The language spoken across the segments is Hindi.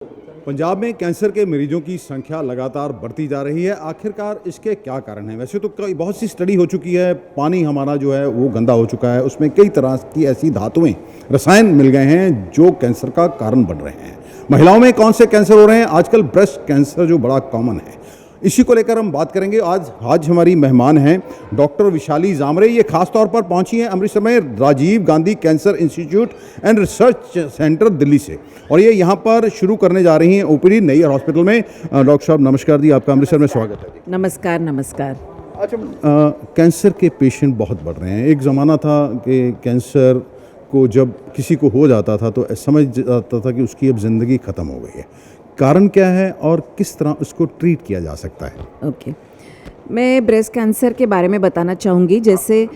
पंजाब में कैंसर के मरीजों की संख्या लगातार बढ़ती जा रही है। आखिरकार इसके क्या कारण हैं? वैसे तो कई बहुत सी स्टडी हो चुकी है। पानी हमारा जो है वो गंदा हो चुका है, उसमें कई तरह की ऐसी धातुएं, रसायन मिल गए हैं जो कैंसर का कारण बन रहे हैं। महिलाओं में कौन से कैंसर हो रहे हैं? आजकल ब्रेस्ट कैंसर जो बड़ा कॉमन है, इसी को लेकर हम बात करेंगे। आज हमारी मेहमान हैं डॉक्टर विशाली जामरे। ये खास तौर पर पहुंची हैं अमृतसर में Rajiv Gandhi cancer institute and research centre Delhi से, और ये यहाँ पर शुरू करने जा रही हैं ओपीडी नैयर हॉस्पिटल में। डॉक्टर साहब नमस्कार जी, आपका अमृतसर में स्वागत है। नमस्कार नमस्कार। अच्छा, कैंसर के पेशेंट बहुत बढ़ रहे हैं। एक ज़माना था कि कैंसर को जब किसी को हो जाता था तो समझ जाता था कि उसकी अब ज़िंदगी ख़त्म हो गई है। कारण क्या है और किस तरह उसको ट्रीट किया जा सकता है? ओके, मैं ब्रेस्ट कैंसर के बारे में बताना चाहूँगी। जैसे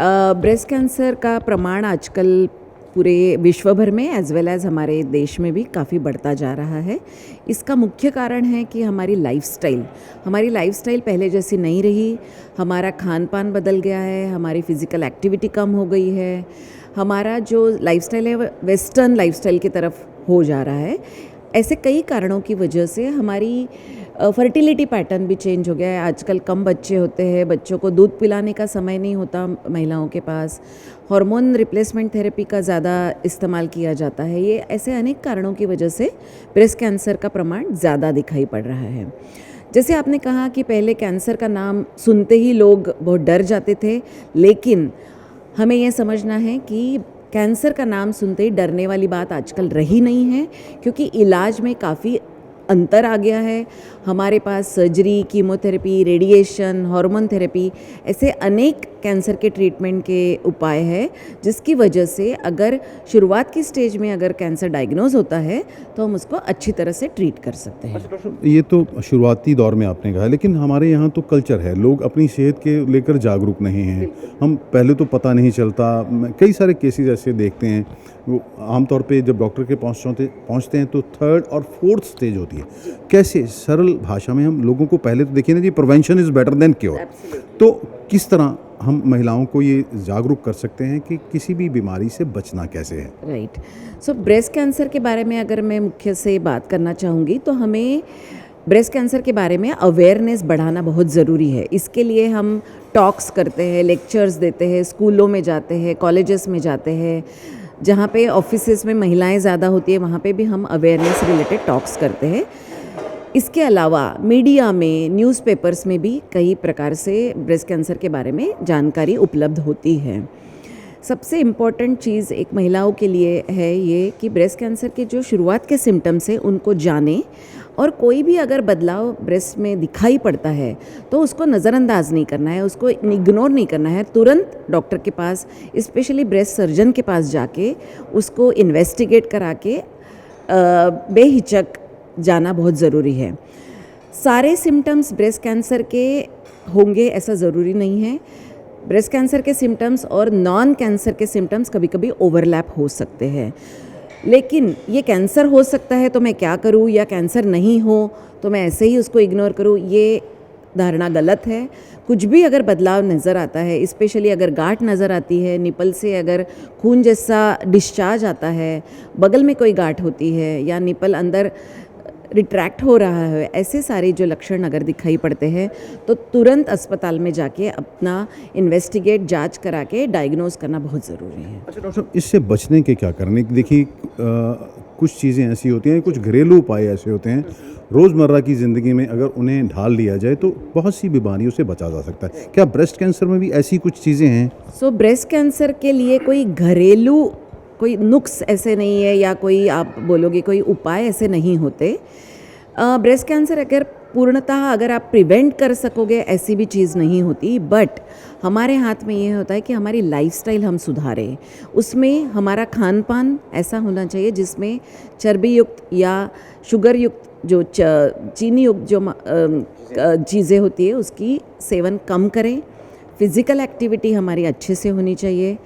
ब्रेस्ट कैंसर का प्रमाण आजकल पूरे विश्व भर में एज वेल एज़ हमारे देश में भी काफ़ी बढ़ता जा रहा है। इसका मुख्य कारण है कि हमारी लाइफस्टाइल पहले जैसी नहीं रही। हमारा खान पान बदल गया है, हमारी फ़िज़िकल एक्टिविटी कम हो गई है, हमारा जो लाइफस्टाइल है वेस्टर्न लाइफस्टाइल की तरफ हो जा रहा है। ऐसे कई कारणों की वजह से हमारी फर्टिलिटी पैटर्न भी चेंज हो गया है। आजकल कम बच्चे होते हैं, बच्चों को दूध पिलाने का समय नहीं होता महिलाओं के पास, हार्मोन रिप्लेसमेंट थेरेपी का ज़्यादा इस्तेमाल किया जाता है। ये ऐसे अनेक कारणों की वजह से ब्रेस्ट कैंसर का प्रमाण ज़्यादा दिखाई पड़ रहा है। जैसे आपने कहा कि पहले कैंसर का नाम सुनते ही लोग बहुत डर जाते थे, लेकिन हमें यह समझना है कि कैंसर का नाम सुनते ही डरने वाली बात आजकल रही नहीं है, क्योंकि इलाज में काफ़ी अंतर आ गया है। हमारे पास surgery, chemotherapy, radiation, hormone therapy, ऐसे अनेक कैंसर के ट्रीटमेंट के उपाय हैं, जिसकी वजह से अगर शुरुआत की स्टेज में अगर कैंसर डायग्नोज होता है तो हम उसको अच्छी तरह से ट्रीट कर सकते हैं। ये तो शुरुआती दौर में आपने कहा, लेकिन हमारे यहाँ तो कल्चर है, लोग अपनी सेहत के लेकर जागरूक नहीं हैं। हम पहले तो पता नहीं चलता। कई सारे केसेस ऐसे देखते हैं, वो आमतौर पे जब डॉक्टर के पहुँचते हैं तो 3rd और 4th स्टेज होती है। कैसे सरल भाषा में हम लोगों को, पहले तो देखिए ना जी, prevention is better than cure. तो किस तरह हम महिलाओं को ये जागरूक कर सकते हैं कि किसी भी बीमारी से बचना कैसे है? राइट। सो ब्रेस्ट कैंसर के बारे में अगर मैं मुख्य से बात करना चाहूँगी तो हमें ब्रेस्ट कैंसर के बारे में अवेयरनेस बढ़ाना बहुत ज़रूरी है। इसके लिए हम टॉक्स करते हैं, लेक्चर्स देते हैं, स्कूलों में जाते हैं, कॉलेजेस में जाते हैं, जहाँ पे ऑफिसेस में महिलाएं ज़्यादा होती है वहाँ पे भी हम अवेयरनेस रिलेटेड टॉक्स करते हैं। इसके अलावा मीडिया में, न्यूज़पेपर्स में भी कई प्रकार से ब्रेस्ट कैंसर के बारे में जानकारी उपलब्ध होती है। सबसे इम्पॉर्टेंट चीज़ एक महिलाओं के लिए है ये कि ब्रेस्ट कैंसर के जो शुरुआत के सिम्टम्स हैं उनको जाने, और कोई भी अगर बदलाव ब्रेस्ट में दिखाई पड़ता है तो उसको नज़रअंदाज नहीं करना है, उसको इग्नोर नहीं करना है। तुरंत डॉक्टर के पास, स्पेशली ब्रेस्ट सर्जन के पास जाके उसको इन्वेस्टिगेट करा के बेहिचक जाना बहुत ज़रूरी है। सारे सिम्टम्स ब्रेस्ट कैंसर के होंगे ऐसा ज़रूरी नहीं है। ब्रेस्ट कैंसर के सिम्टम्स और नॉन कैंसर के सिम्टम्स कभी कभी ओवरलैप हो सकते हैं, लेकिन ये कैंसर हो सकता है तो मैं क्या करूँ, या कैंसर नहीं हो तो मैं ऐसे ही उसको इग्नोर करूँ, ये धारणा गलत है। कुछ भी अगर बदलाव नज़र आता है, स्पेशली अगर गांठ नज़र आती है, निपल से अगर खून जैसा डिस्चार्ज आता है, बगल में कोई गांठ होती है, या निपल अंदर रिट्रैक्ट हो रहा है, ऐसे सारे जो लक्षण अगर दिखाई पड़ते हैं तो तुरंत अस्पताल में जाके अपना इन्वेस्टिगेट, जांच करा के डायग्नोज करना बहुत ज़रूरी है। अच्छा डॉक्टर साहब, इससे बचने के क्या करने? देखिए कुछ चीज़ें ऐसी होती हैं, कुछ घरेलू उपाय ऐसे होते हैं, रोज़मर्रा की ज़िंदगी में अगर उन्हें ढाल लिया जाए तो बहुत सी बीमारियों से बचा जा सकता है। क्या ब्रेस्ट कैंसर में भी ऐसी कुछ चीज़ें हैं? सो ब्रेस्ट कैंसर के लिए कोई घरेलू कोई नुक्स ऐसे नहीं है, या कोई आप बोलोगे कोई उपाय ऐसे नहीं होते। ब्रेस्ट कैंसर अगर पूर्णतः अगर आप प्रिवेंट कर सकोगे ऐसी भी चीज़ नहीं होती, बट हमारे हाथ में ये होता है कि हमारी लाइफस्टाइल हम सुधारें। उसमें हमारा खान पान ऐसा होना चाहिए जिसमें चर्बी युक्त या शुगर युक्त, जो चीनी युक्त जो चीज़ें होती है उसकी सेवन कम करें। फिज़िकल एक्टिविटी हमारी अच्छे से होनी चाहिए।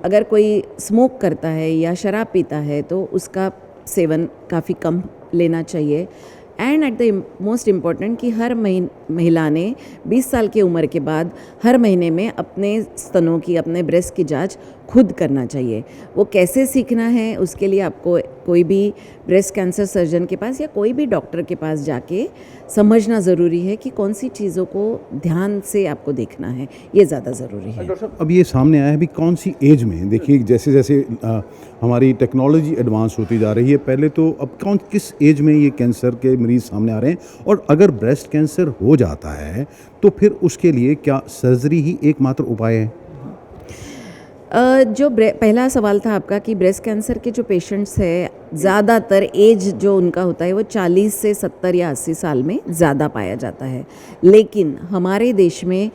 अगर कोई स्मोक करता है या शराब पीता है तो उसका सेवन काफ़ी कम लेना चाहिए। And at the most important कि हर महिला ने 20 साल की उम्र के बाद हर महीने में अपने स्तनों की, अपने ब्रेस्ट की जांच खुद करना चाहिए। वो कैसे सीखना है उसके लिए आपको कोई भी ब्रेस्ट कैंसर सर्जन के पास या कोई भी डॉक्टर के पास जाके समझना ज़रूरी है कि कौन सी चीज़ों को ध्यान से आपको देखना है, ये ज़्यादा ज़रूरी है। डॉक्टर साहब, अब ये सामने आया है भी कौन सी एज में, देखिए जैसे जैसे हमारी टेक्नोलॉजी एडवांस होती जा रही है, पहले तो अब किस एज में ये कैंसर के मरीज़ सामने आ रहे हैं, और अगर ब्रेस्ट कैंसर हो जाता है तो फिर उसके लिए क्या सर्जरी ही एकमात्र उपाय है? जो पहला सवाल था आपका कि ब्रेस्ट कैंसर के जो पेशेंट्स हैं, ज़्यादातर एज जो उनका होता है वो 40 से 70 या 80 साल में ज़्यादा पाया जाता है। लेकिन हमारे देश में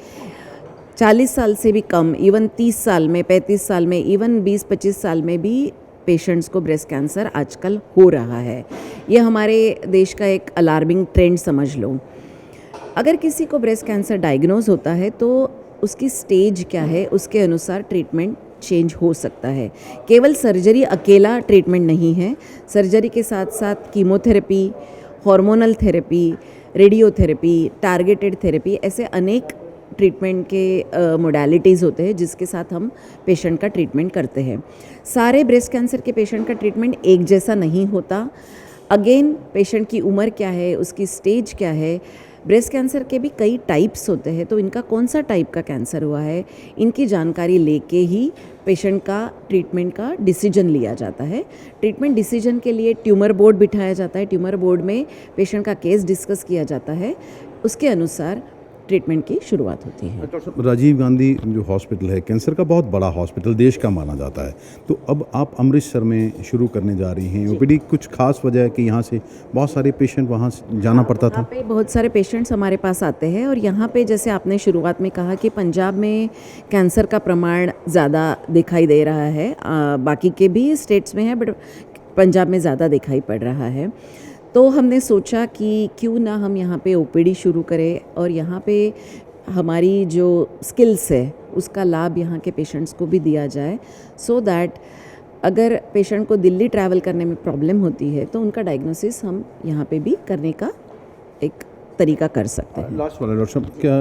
40 साल से भी कम, इवन 30 साल में, 35 साल में, इवन 20-25 साल में भी पेशेंट्स को ब्रेस्ट कैंसर आजकल हो रहा है। ये हमारे देश का एक अलार्मिंग ट्रेंड समझ लो। अगर किसी को ब्रेस्ट कैंसर डायग्नोज होता है तो उसकी स्टेज क्या है, उसके अनुसार ट्रीटमेंट चेंज हो सकता है। केवल सर्जरी अकेला ट्रीटमेंट नहीं है। सर्जरी के साथ साथ chemotherapy, hormonal therapy, radiotherapy, targeted therapy, ऐसे अनेक ट्रीटमेंट के मोडालिटीज़ होते हैं जिसके साथ हम पेशेंट का ट्रीटमेंट करते हैं। सारे ब्रेस्ट कैंसर के पेशेंट का ट्रीटमेंट एक जैसा नहीं होता। अगेन पेशेंट की उम्र क्या है, उसकी स्टेज क्या है, ब्रेस्ट कैंसर के भी कई टाइप्स होते हैं, तो इनका कौन सा टाइप का कैंसर हुआ है, इनकी जानकारी लेके ही पेशेंट का ट्रीटमेंट का डिसीजन लिया जाता है। ट्रीटमेंट डिसीजन के लिए ट्यूमर बोर्ड बिठाया जाता है। ट्यूमर बोर्ड में पेशेंट का केस डिस्कस किया जाता है, उसके अनुसार ट्रीटमेंट की शुरुआत होती है। राजीव गांधी जो हॉस्पिटल है, कैंसर का बहुत बड़ा हॉस्पिटल देश का माना जाता है, तो अब आप अमृतसर में शुरू करने जा रही हैं ओपीडी, कुछ खास वजह है कि यहाँ से बहुत सारे पेशेंट वहाँ जाना पड़ता था? यहाँ पे बहुत सारे पेशेंट्स हमारे पास आते हैं, और यहाँ पे जैसे आपने शुरुआत में कहा कि पंजाब में कैंसर का प्रमाण ज़्यादा दिखाई दे रहा है, बाकी के भी स्टेट्स में है बट पंजाब में ज़्यादा दिखाई पड़ रहा है। तो हमने सोचा कि क्यों ना हम यहाँ पे ओपीडी शुरू करें और यहाँ पे हमारी जो स्किल्स है उसका लाभ यहाँ के पेशेंट्स को भी दिया जाए, सो दैट अगर पेशेंट को दिल्ली ट्रैवल करने में प्रॉब्लम होती है तो उनका डायग्नोसिस हम यहाँ पे भी करने का एक तरीका कर सकते हैं। लास्ट वाला डॉक्टर साहब, क्या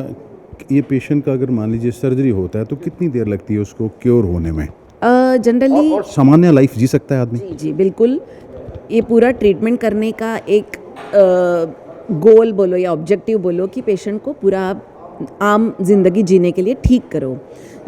ये पेशेंट का अगर मान लीजिए सर्जरी होता है तो कितनी देर लगती है उसको क्योर होने में? जनरली और सामान्य लाइफ जी सकता है आदमी? जी जी बिल्कुल। ये पूरा ट्रीटमेंट करने का एक गोल बोलो या ऑब्जेक्टिव बोलो कि पेशेंट को पूरा आप आम जिंदगी जीने के लिए ठीक करो।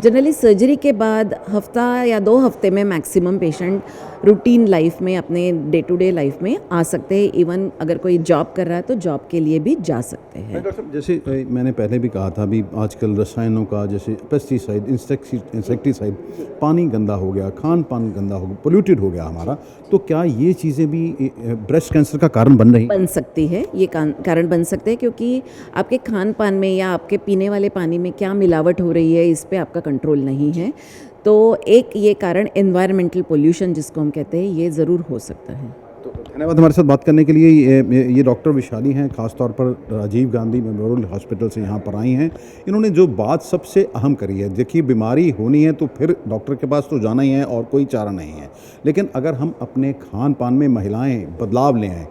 जनरली सर्जरी के बाद हफ्ता या 2 हफ्ते में मैक्सिमम पेशेंट रूटीन लाइफ में, अपने डे टू डे लाइफ में आ सकते हैं। इवन अगर कोई जॉब कर रहा है तो जॉब के लिए भी जा सकते हैं। डॉक्टर साहब, जैसे मैंने पहले भी कहा था, अभी आजकल रसायनों का, जैसे पेस्टिसाइड, इंसेक्टिसाइड, पानी गंदा हो गया, खान पान गंदा हो गया, पोल्यूटेड हो गया हमारा, तो क्या ये चीज़ें भी ब्रेस्ट कैंसर का कारण बन रही? बन सकती है, ये कारण बन सकते हैं, क्योंकि आपके खान पान में या आपके पीने वाले पानी में क्या मिलावट हो रही है इस पर आपका कंट्रोल नहीं है। तो एक ये कारण एनवायरमेंटल पोल्यूशन जिसको हम कहते हैं, ये ज़रूर हो सकता है। तो धन्यवाद हमारे साथ बात करने के लिए। ये डॉक्टर विशाली हैं, खासतौर पर राजीव गांधी मेमोरियल हॉस्पिटल से यहाँ पर आई हैं। इन्होंने जो बात सबसे अहम करी है, देखिए बीमारी होनी है तो फिर डॉक्टर के पास तो जाना ही है और कोई चारा नहीं है, लेकिन अगर हम अपने खान पान में महिलाएं बदलाव ले आएँ।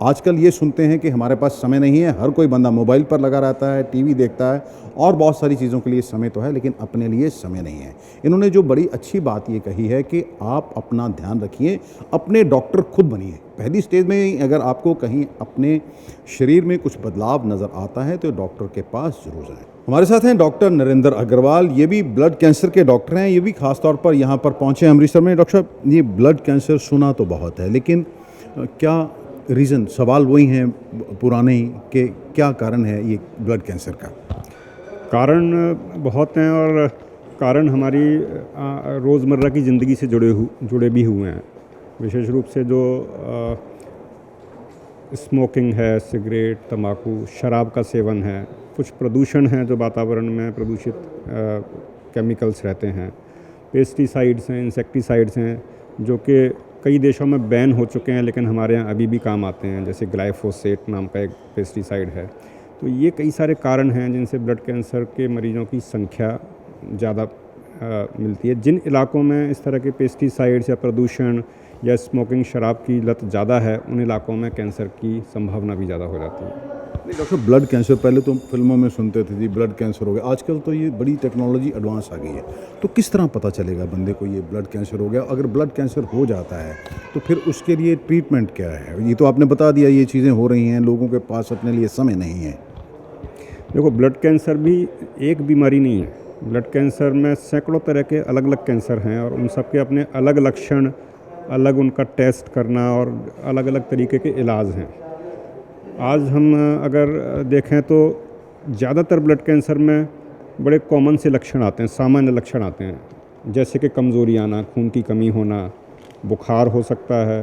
आजकल ये सुनते हैं कि हमारे पास समय नहीं है, हर कोई बंदा मोबाइल पर लगा रहता है, टीवी देखता है और बहुत सारी चीज़ों के लिए समय तो है, लेकिन अपने लिए समय नहीं है। इन्होंने जो बड़ी अच्छी बात ये कही है कि आप अपना ध्यान रखिए, अपने डॉक्टर खुद बनिए। पहली स्टेज में ही अगर आपको कहीं अपने शरीर में कुछ बदलाव नज़र आता है तो डॉक्टर के पास ज़रूर जाएं। हमारे साथ हैं डॉक्टर नरेंद्र अग्रवाल, ये भी ब्लड कैंसर के डॉक्टर हैं, ये भी खासतौर पर यहाँ पर पहुँचे अमृतसर में। डॉक्टर साहब, ये ब्लड कैंसर सुना तो बहुत है, लेकिन क्या रीज़न, सवाल वही हैं पुराने ही कि क्या कारण है ये ब्लड कैंसर का? कारण बहुत हैं और कारण हमारी रोज़मर्रा की ज़िंदगी से जुड़े भी हुए हैं। विशेष रूप से जो स्मोकिंग है, सिगरेट, तंबाकू, शराब का सेवन है, कुछ प्रदूषण हैं जो वातावरण में प्रदूषित केमिकल्स रहते हैं, पेस्टिसाइड्स हैं, इंसेक्टिसाइड्स हैं जो कि कई देशों में बैन हो चुके हैं लेकिन हमारे यहाँ अभी भी काम आते हैं, जैसे ग्लाइफोसेट नाम का एक पेस्टिसाइड है। तो ये कई सारे कारण हैं जिनसे ब्लड कैंसर के मरीजों की संख्या ज़्यादा मिलती है। जिन इलाकों में इस तरह के पेस्टिसाइड्स या प्रदूषण या स्मोकिंग शराब की लत ज़्यादा है, उन इलाकों में कैंसर की संभावना भी ज़्यादा हो जाती है। नहीं डॉक्टर, ब्लड कैंसर पहले तो फिल्मों में सुनते थे जी, ब्लड कैंसर हो गया, आजकल तो ये बड़ी टेक्नोलॉजी एडवांस आ गई है, तो किस तरह पता चलेगा बंदे को ये ब्लड कैंसर हो गया? अगर ब्लड कैंसर हो जाता है तो फिर उसके लिए ट्रीटमेंट क्या है? ये तो आपने बता दिया, ये चीज़ें हो रही हैं, लोगों के पास अपने लिए समय नहीं है। देखो, ब्लड कैंसर भी एक बीमारी नहीं है। ब्लड कैंसर में सैकड़ों तरह के अलग अलग कैंसर हैं और उन सब के अपने अलग लक्षण, अलग उनका टेस्ट करना और अलग अलग तरीके के इलाज हैं। आज हम अगर देखें तो ज़्यादातर ब्लड कैंसर में बड़े कॉमन से लक्षण आते हैं, सामान्य लक्षण आते हैं, जैसे कि कमज़ोरी आना, खून की कमी होना, बुखार हो सकता है,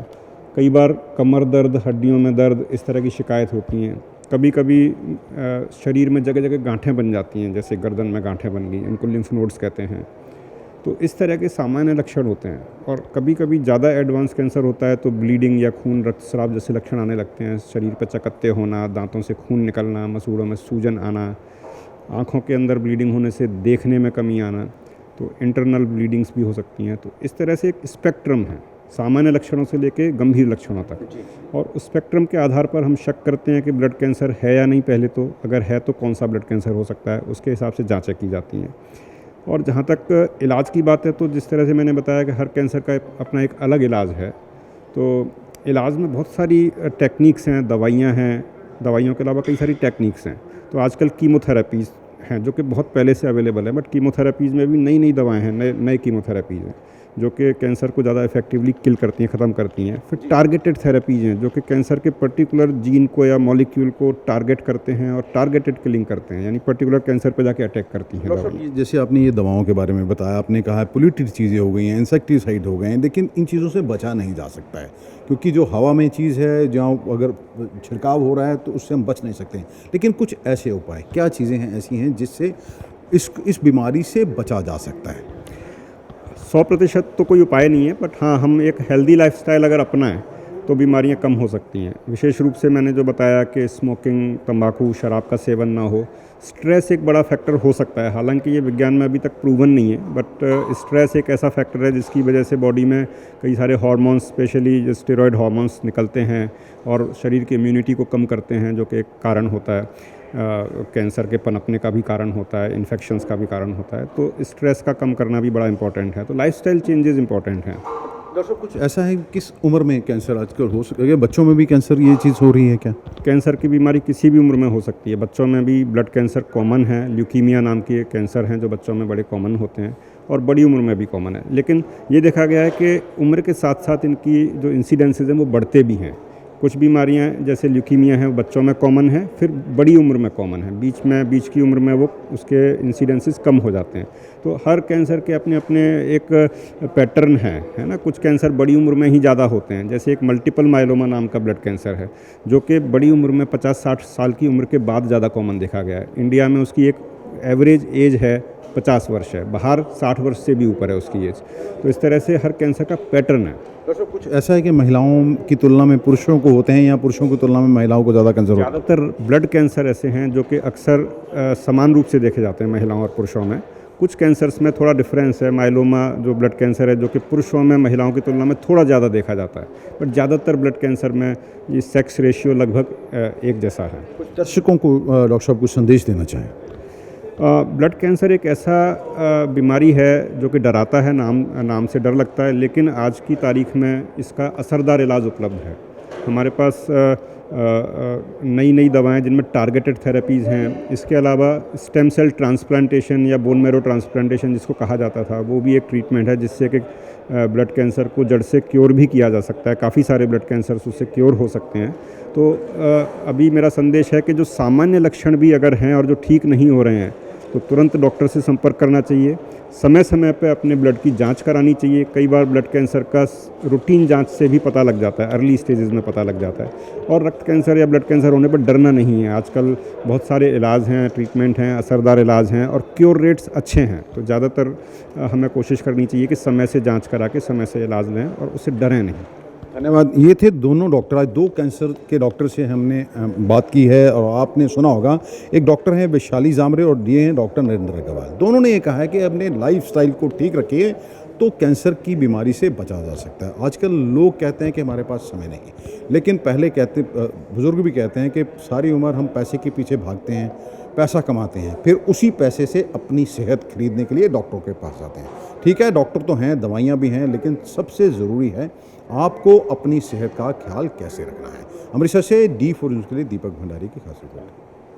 कई बार कमर दर्द, हड्डियों में दर्द, इस तरह की शिकायत होती हैं। कभी कभी शरीर में जगह जगह गांठें बन जाती हैं, जैसे गर्दन में गांठें बन गई, इनको लिम्फ नोड्स कहते हैं। तो इस तरह के सामान्य लक्षण होते हैं। और कभी कभी ज़्यादा एडवांस कैंसर होता है तो ब्लीडिंग या खून रक्तस्राव जैसे लक्षण आने लगते हैं। शरीर पर चकत्ते होना, दांतों से खून निकलना, मसूड़ों में सूजन आना, आँखों के अंदर ब्लीडिंग होने से देखने में कमी आना, तो इंटरनल ब्लीडिंग्स भी हो सकती हैं। तो इस तरह से एक स्पेक्ट्रम है, सामान्य लक्षणों से लेके गंभीर लक्षणों तक, और उस स्पेक्ट्रम के आधार पर हम शक करते हैं कि ब्लड कैंसर है या नहीं। पहले तो अगर है तो कौन सा ब्लड कैंसर हो सकता है, उसके हिसाब से जांचें की जाती हैं। और जहाँ तक इलाज की बात है तो जिस तरह से मैंने बताया कि हर कैंसर का अपना एक अलग इलाज है, तो इलाज में बहुत सारी टेक्निक्स हैं, दवाइयाँ हैं, दवाइयों के अलावा कई सारी टेक्निक्स हैं। तो आजकल कीमोथेरेपीज़ हैं जो कि बहुत पहले से अवेलेबल है, बट कीमोथेरेपीज़ में भी नई नई दवाएँ हैं, नए कीमोथेरेपीज़ हैं जो कि कैंसर को ज़्यादा इफेक्टिवली किल करती हैं, ख़त्म करती हैं। फिर टारगेटेड थेरेपीज़ हैं जो कि कैंसर के पर्टिकुलर जीन को या मॉलिक्यूल को टारगेट करते हैं और टारगेटेड किलिंग करते हैं, यानी पर्टिकुलर कैंसर पे जाके अटैक करती हैं दवाएं। जैसे आपने ये दवाओं के बारे में बताया, आपने कहा पोल्यूटेड चीज़ें हो गई हैं, इंसेक्टिसाइड हो गए हैं, लेकिन इन चीज़ों से बचा नहीं जा सकता है, क्योंकि जो हवा में चीज़ है, जहाँ अगर छिड़काव हो रहा है तो उससे हम बच नहीं सकते हैं। लेकिन कुछ ऐसे उपाय, क्या चीज़ें हैं ऐसी हैं जिससे इस बीमारी से बचा जा सकता है? 100% तो कोई उपाय नहीं है, बट हाँ, हम एक हेल्दी लाइफस्टाइल अगर अपनाएं तो बीमारियां कम हो सकती हैं। विशेष रूप से मैंने जो बताया कि स्मोकिंग, तंबाकू, शराब का सेवन ना हो। स्ट्रेस एक बड़ा फैक्टर हो सकता है, हालांकि ये विज्ञान में अभी तक प्रूवन नहीं है, बट स्ट्रेस एक ऐसा फैक्टर है जिसकी वजह से बॉडी में कई सारे हार्मोन्स, स्पेशली जो स्टेरॉयड हार्मोन्स निकलते हैं और शरीर की इम्यूनिटी को कम करते हैं, जो कि एक कारण होता है। कैंसर के पनपने का भी कारण होता है, इन्फेक्शंस का भी कारण होता है। तो स्ट्रेस का कम करना भी बड़ा इंपॉर्टेंट है। तो लाइफस्टाइल चेंजेस इंपॉर्टेंट हैं। डॉक्टर, कुछ ऐसा है किस उम्र में कैंसर आजकल हो सकता है? बच्चों में भी कैंसर ये चीज़ हो रही है क्या? कैंसर की बीमारी किसी भी उम्र में हो सकती है। बच्चों में भी ब्लड कैंसर कॉमन है, ल्यूकीमिया नाम की एक कैंसर हैं जो बच्चों में बड़े कॉमन होते हैं, और बड़ी उम्र में भी कॉमन है। लेकिन ये देखा गया है कि उम्र के साथ साथ इनकी जो इंसिडेंसेस हैं वो बढ़ते भी हैं। कुछ बीमारियां जैसे ल्यूकीमिया है वो बच्चों में कॉमन है, फिर बड़ी उम्र में कॉमन है, बीच की उम्र में वो उसके इंसिडेंसेस कम हो जाते हैं। तो हर कैंसर के अपने अपने एक पैटर्न है ना। कुछ कैंसर बड़ी उम्र में ही ज़्यादा होते हैं, जैसे एक मल्टीपल माइलोमा नाम का ब्लड कैंसर है जो कि बड़ी उम्र में 50-60 साल की उम्र के बाद ज़्यादा कॉमन देखा गया है। इंडिया में उसकी एक एवरेज एज है 50 वर्ष है, बाहर 60 वर्ष से भी ऊपर है उसकी एज। तो इस तरह से हर कैंसर का पैटर्न है। डॉक्टर, कुछ ऐसा है कि महिलाओं की तुलना में पुरुषों को होते हैं या पुरुषों की तुलना में महिलाओं को ज़्यादा कैंसर होता है? ज़्यादातर ब्लड कैंसर ऐसे हैं जो कि अक्सर समान रूप से देखे जाते हैं महिलाओं और पुरुषों में। कुछ कैंसर्स में थोड़ा डिफरेंस है। माइलोमा जो ब्लड कैंसर है जो कि पुरुषों में महिलाओं की तुलना में थोड़ा ज़्यादा देखा जाता है, बट ज़्यादातर ब्लड कैंसर में ये सेक्स रेशियो लगभग एक जैसा है। कुछ दर्शकों को डॉक्टर साहब कुछ संदेश देना चाहें? ब्लड कैंसर एक ऐसा बीमारी है जो कि डराता है, नाम से डर लगता है, लेकिन आज की तारीख में इसका असरदार इलाज उपलब्ध है। हमारे पास नई दवाएं जिनमें टारगेटेड थेरेपीज़ हैं। इसके अलावा स्टेम सेल ट्रांसप्लांटेशन या बोन मैरो ट्रांसप्लांटेशन जिसको कहा जाता था, वो भी एक ट्रीटमेंट है जिससे कि ब्लड कैंसर को जड़ से क्योर भी किया जा सकता है। काफ़ी सारे ब्लड कैंसर्स उससे क्योर हो सकते हैं। तो अभी मेरा संदेश है कि जो सामान्य लक्षण भी अगर हैं और जो ठीक नहीं हो रहे हैं तो तुरंत डॉक्टर से संपर्क करना चाहिए। समय समय पे अपने ब्लड की जांच करानी चाहिए। कई बार ब्लड कैंसर का रूटीन जांच से भी पता लग जाता है, अर्ली स्टेजेस में पता लग जाता है। और रक्त कैंसर या ब्लड कैंसर होने पर डरना नहीं है। आजकल बहुत सारे इलाज हैं, ट्रीटमेंट हैं, असरदार इलाज हैं और क्योर रेट्स अच्छे हैं। तो ज़्यादातर हमें कोशिश करनी चाहिए कि समय से जाँच करा के समय से इलाज लें और उससे डरें नहीं। धन्यवाद। ये थे दोनों डॉक्टर। आज दो कैंसर के डॉक्टर से हमने बात की है और आपने सुना होगा, एक डॉक्टर हैं वैशाली जामरे और ये हैं डॉक्टर नरेंद्र अग्रवाल। दोनों ने ये कहा है कि अपने लाइफस्टाइल को ठीक रखिए तो कैंसर की बीमारी से बचा जा सकता है। आजकल लोग कहते हैं कि हमारे पास समय नहीं, लेकिन पहले बुज़ुर्ग भी कहते हैं कि सारी उम्र हम पैसे के पीछे भागते हैं, पैसा कमाते हैं, फिर उसी पैसे से अपनी सेहत खरीदने के लिए डॉक्टरों के पास जाते हैं। ठीक है, डॉक्टर तो हैं, दवाइयाँ भी हैं, लेकिन सबसे ज़रूरी है आपको अपनी सेहत का ख्याल कैसे रखना है। अमृतसर से D4 न्यूज़ के लिए दीपक भंडारी की खास रिपोर्ट।